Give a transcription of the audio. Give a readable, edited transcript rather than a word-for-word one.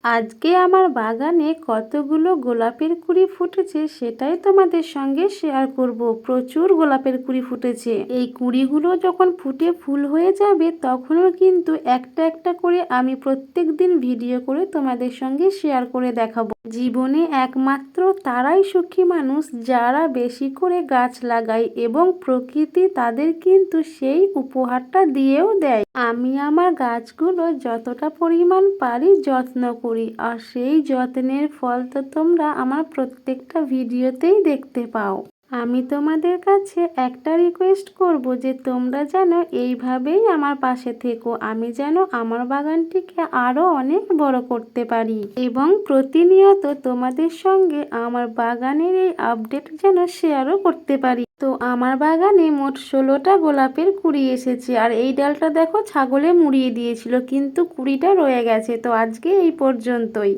আজকে আমার বাগানে কতগুলো গোলাপের কুঁড়ি ফুটেছে সেটাই তোমাদের সঙ্গে শেয়ার করব। প্রচুর গোলাপের কুঁড়ি ফুটেছে। এই কুঁড়িগুলো যখন ফুটে ফুল হয়ে যাবে তখনও কিন্তু একটা একটা করে আমি প্রত্যেক দিন ভিডিও করে তোমাদের সঙ্গে শেয়ার করে দেখাবো। জীবনে একমাত্র তারাই সুখী মানুষ যারা বেশি করে গাছ লাগায় এবং প্রকৃতি তাদের কিন্তু সেই উপহারটা দিয়েও দেয়। আমি আমার গাছগুলো যতটা পরিমাণ পারি যত্ন করি, আর সেই যত্নের ফল তো তোমরা আমার প্রত্যেকটা ভিডিওতেই দেখতে পাও। আমি তোমাদের কাছে একটা রিকোয়েস্ট করব যে তোমরা যেন এইভাবেই আমার পাশে থেকো, আমি যেন আমার বাগানটিকে আরও অনেক বড় করতে পারি এবং প্রতিনিয়ত তোমাদের সঙ্গে আমার বাগানের এই আপডেট যেন শেয়ারও করতে পারি। তো আমার বাগানে মোট 16টা গোলাপের কুঁড়ি এসেছে, আর এই ডালটা দেখো ছাগলে মুড়িয়ে দিয়েছিল কিন্তু কুঁড়িটা রয়ে গেছে। তো আজকে এই পর্যন্তই।